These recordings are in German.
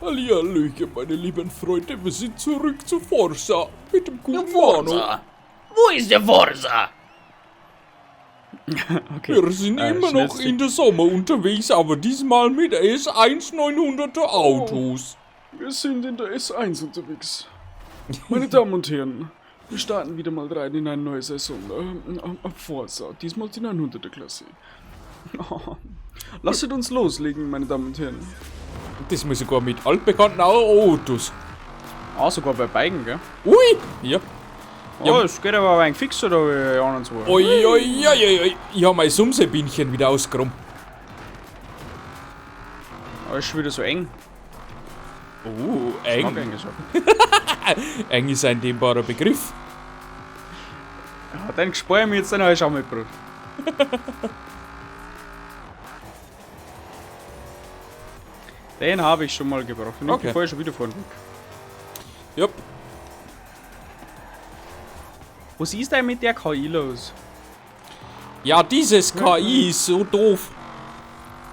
Hallihallöchen, meine lieben Freunde, wir sind zurück zu Forza mit dem guten Manu. Forza! Wo ist der Forza? Okay. Wir sind immer noch in der Sommer unterwegs, aber diesmal mit S1 900er Autos. Wir sind in der S1 unterwegs. Meine Damen und Herren, wir starten wieder mal rein in eine neue Saison. Forza, diesmal die 900er Klasse. Lasst uns loslegen, meine Damen und Herren. Das muss sogar mit altbekannten Autos. Ah, sogar bei Biken, gell? Ui! Ja. Ja, es geht aber ein wenig fixer da wie anderen zwei. Ui. Ich habe mein Sumsebienchen wieder ausgeräumt. Aber ist schon wieder so eng. Eng. Eng gesagt. Eng ist ein dehnbarer Begriff. Ja, dann spare ich mir jetzt den neuen Schaumelbrot. Den habe ich schon mal gebrochen. Okay. Ich fahre schon wieder vorne weg. Jupp. Was ist denn mit der KI los? Ja, dieses KI ist so doof.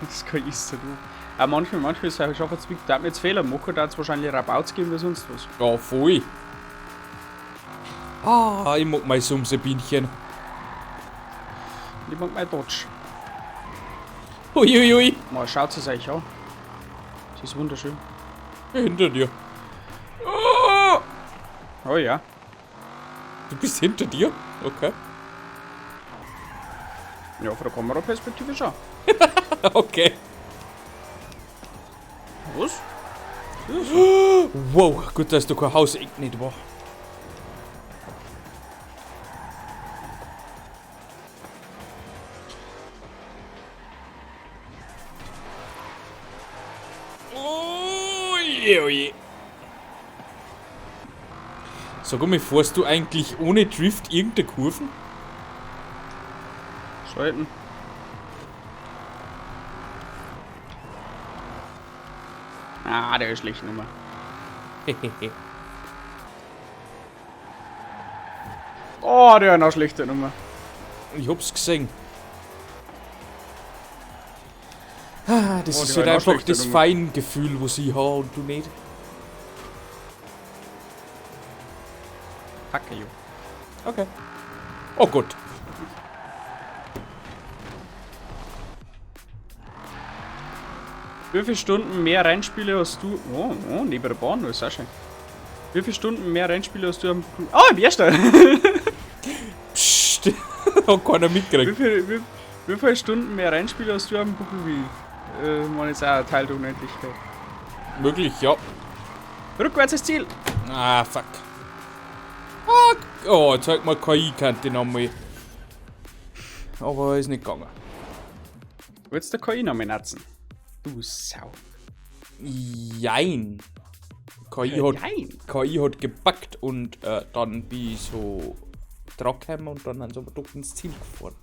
Das KI ist so doof. Aber manchmal ist es schon verzwickt. Da hat mir jetzt Fehler machen, da hat es wahrscheinlich Rabauts geben oder sonst was. Ja, voll. Ich mag mein Sumsebienchen. Ich mag mein Dodge. Uiuiui. Mal schaut es euch an. Sie ist wunderschön. Hinter dir. Oh ja. Du bist hinter dir? Okay. Ja, von der Kameraperspektive schon. Okay. Was? Wow, gut, dass du kein Haus nicht war. Ui. Sag mal, fährst du eigentlich ohne Drift irgendeine Kurven? Sollten. Ah, der ist schlecht Nummer. Oh, der hat eine schlechte Nummer. Ich hab's gesehen. Das ist die halt haben einfach schlechte das Nummer. Feingefühl, was ich habe und du nicht. Kacke, jo. Okay. Oh Gott. Wie viele Stunden mehr Rennspiele hast du? Oh, neben der Bahn, das ist auch schön. Wie viele Stunden mehr Rennspiele hast du am... Oh, im ersten! Psst. Hat keiner mitgekriegt. Wie viele Stunden mehr Rennspiele hast du am Buckel wie? Man ist auch ein Teil der Unendlichkeit. Möglich, ja. Rückwärts ist Ziel! Ah, fuck. Oh, zeig mal KI-Kante nochmal. Aber ist nicht gegangen. Willst du KI noch mal nutzen? Du Sau. Jein. KI hat gepackt und dann bin ich so Trackheimer und dann haben sie aber doch ins Ziel gefahren.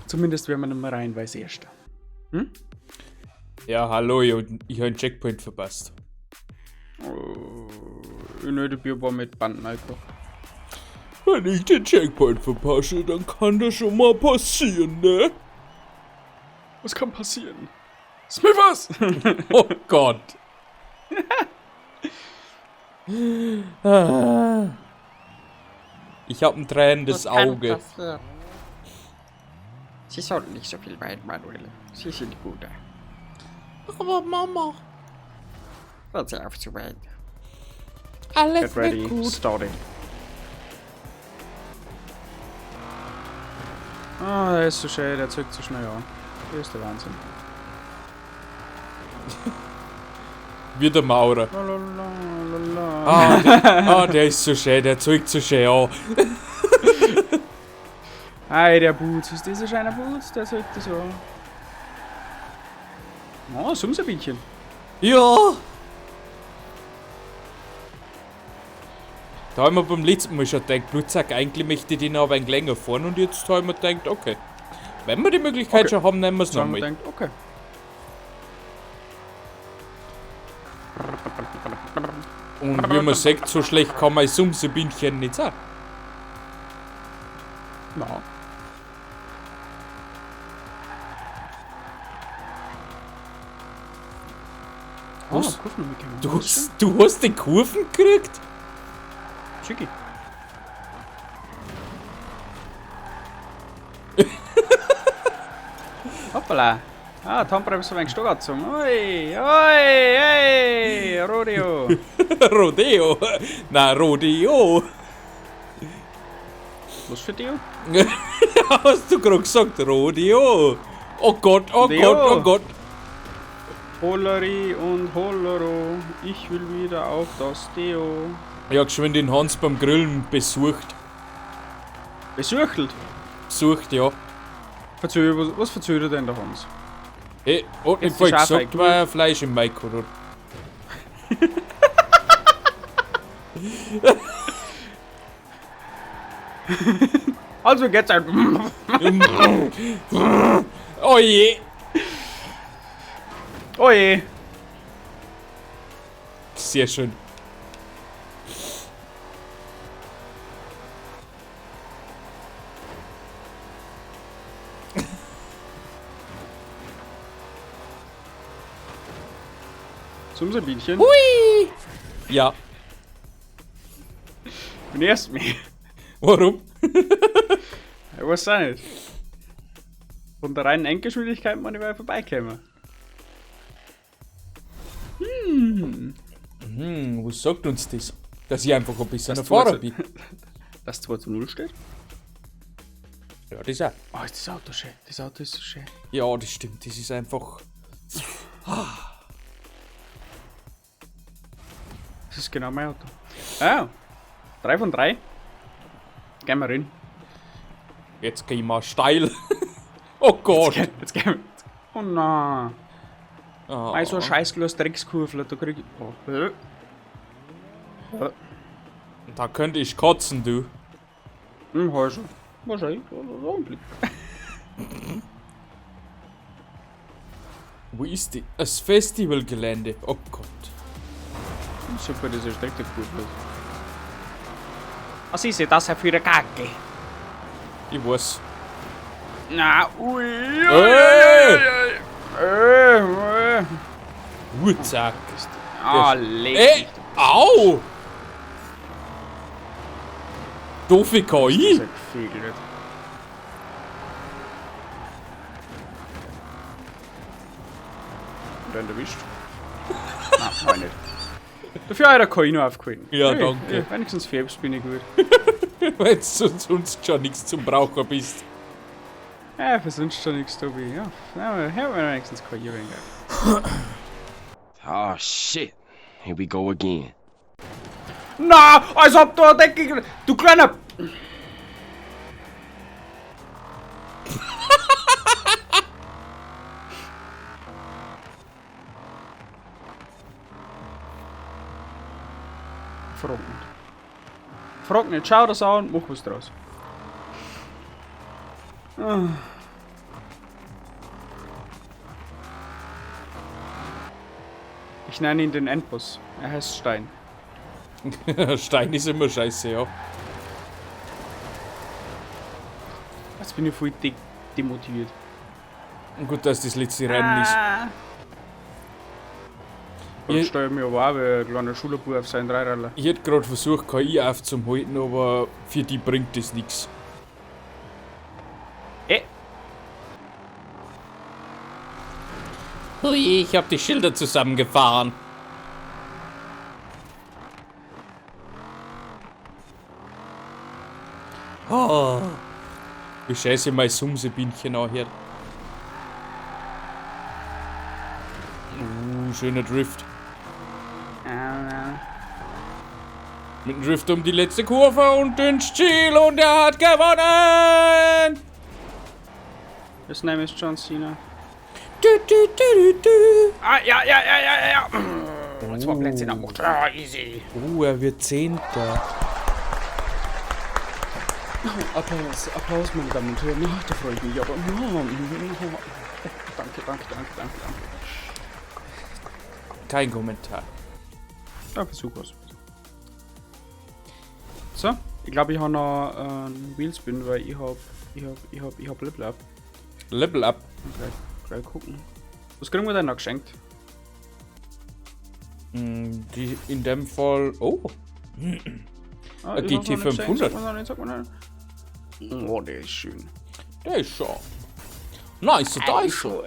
Zumindest wenn man nicht mehr rein weiß erster. Hm? Ja, hallo, ich habe einen Checkpoint verpasst. In der Bier war mit Banden einfach. Wenn ich den Checkpoint verpasse, dann kann das schon mal passieren, ne? Was kann passieren? Smithers! Oh Gott. Ich hab ein tränendes Auge. Sie sollten nicht so viel weinen, Manuel. Sie sind gut. Aber Mama, Hört sie auf zu weinen. alles Get ready, wird gut. starting. Ah, der ist so schön, der zückt so schnell an. Das ist der Wahnsinn. Wie der Maurer. Lalalala. Der ist so schön, der zeigt so schön an. Hey, der Boots, ist dieser schöne Boots, der zückt so an. Oh, Sumsebienchen. Ja. Da haben wir beim letzten Mal schon gedacht, Blutzack, eigentlich möchte ich den aber ein länger fahren und jetzt haben wir gedacht, okay. Wenn wir die Möglichkeit schon haben, nehmen wir es Dann haben wir nochmal. gedacht, okay. Und wie man sagt, so schlecht kann mein Sumsebienchen nicht sein. Na. Was? Kurven mitgekommen. Du hast die Kurven gekriegt? Schicki. Hoppala. Ah, Tom ist so ein Stück gezogen. Oi, oi, hey, Rodeo. Rodeo. Na, Rodeo. Was für dich? Hast du gerade gesagt, Rodeo? Oh Gott, oh Deo. Gott, oh Gott. Holleri und Hollero, ich will wieder auf das Deo. Ich hab geschwind den Hans beim Grillen besucht. Besuchtelt? Besucht, ja. Was verzögert er denn der Hans? Hey, hat nicht Jetzt voll die Schafe gesagt, war Fleisch im Maiko. Also geht's halt. Oh je. Oh je. Sehr schön. Zum Sabinchen. Hui. Ja. Bin erst mich. Warum? Ich weiß auch nicht. Von der reinen Endgeschwindigkeit man überall vorbeikommen. Was sagt uns das? Dass ich einfach ein bisschen Dass erfahren du bin. Dass 2:0 steht? Ja, das auch. Oh, ist das Auto schön. Das Auto ist so schön. Ja, das stimmt. Das ist einfach. Das ist genau mein Auto. Ah, 3 von 3. Gehen wir rein. Jetzt gehen wir steil. Oh Gott. Jetzt gehen wir. Oh nein. Ah. Mei, so ein scheiß Dreckskurve, da krieg ich. Oh. Da könnte ich kotzen, du. Hör schon. Wahrscheinlich. So ein Blick. Wo ist die? Das Festivalgelände. Oh Gott. Super, diese Streckenkurve. Was ist das für eine Kacke? Ich weiß. Na, ui. Zack. Ah, leg Ey! mich. Au! Doofe Das KI! ist ja gefegelt. Dann erwischt. Nein, nicht. Dafür hat er KI noch aufgehalten. Ja, danke. Ja, wenigstens Färbs bin ich gut. Wenn du sonst schon nichts zum Braucher bist. Ja, für sonst schon nichts, Tobi. Ja, haben wir wenigstens KI reingehört. Oh shit. Here we go again. Na, als ob du eine Decke... Du kleiner... Frag nicht. Frag nicht, schau das an und mach was draus. Ich nenne ihn den Endboss. Er heißt Stein. Stein ist immer scheiße, ja. Jetzt bin ich voll demotiviert. Und gut, dass das letzte Rennen ist. Und Ich- stelle mir aber auch wie ein kleiner Schulbub auf seinen Dreiraller. Ich hätte gerade versucht, KI aufzuhalten, aber für die bringt das nichts. Hui, ich hab die Schilder zusammengefahren. Oh. Wie scheiße mein Sumsebinchen anhört. Schöner Drift. Mit dem Drift um die letzte Kurve und ins Ziel und er hat gewonnen! Das Name ist John Cena. Du, du, du, du, du. Ah, ja. Und 2 Plätze nach Macht. Ah, easy. Er wird Zehnter. Applaus, meine Damen und Herren. Ja, da freue ich mich aber. Danke. Kein Kommentar. Ja, versuch was. So, ich glaube, ich habe noch einen Wheelspin, weil ich hab Level Up. Level up. Gleich gucken. Was kriegen wir denn noch geschenkt? Die in dem Fall. Oh, Ah, Ein ich hab's noch GT nicht gesehen. 500. Sag mal nicht. Oh, der ist schön. der ist schon. Nice, da ist schon.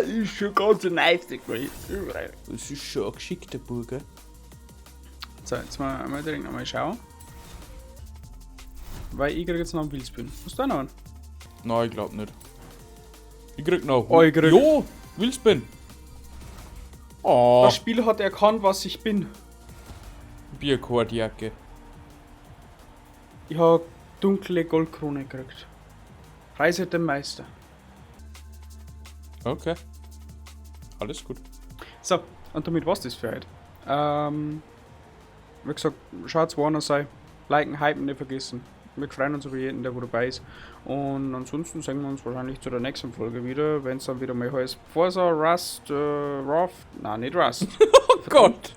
Ist schon ganz nice, der Das ist schon ein geschickter Burger. So, jetzt mal direkt nochmal schauen. Weil ich krieg jetzt noch einen Wildsbühn. Hast du auch noch einen? Nein, ich glaub nicht. Ich krieg noch. Oh, ich krieg- Jo, Wilspin. Oh, Das Spiel hat erkannt, was ich bin. Bierkordjacke. Ich habe dunkle Goldkrone gekriegt. Reise dem Meister. Okay. Alles gut. So, und damit war's das für heute. Wie gesagt, schaut's woanders sein. Liken, hypen, nicht vergessen. Wir freuen uns über jeden, der wo dabei ist. Und ansonsten sehen wir uns wahrscheinlich zu der nächsten Folge wieder, wenn es dann wieder mal heißt Forza, Rust, Raft. Nein, nicht Rust. Oh Gott.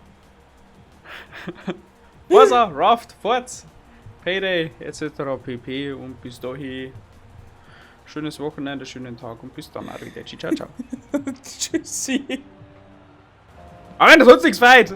Forza, Raft, Forza, Payday, etc. pp. Und bis dahin schönes Wochenende, schönen Tag und bis dann, Arrivederci, ciao, ciao. Tschüssi. Aber wenn das sonst nichts weit!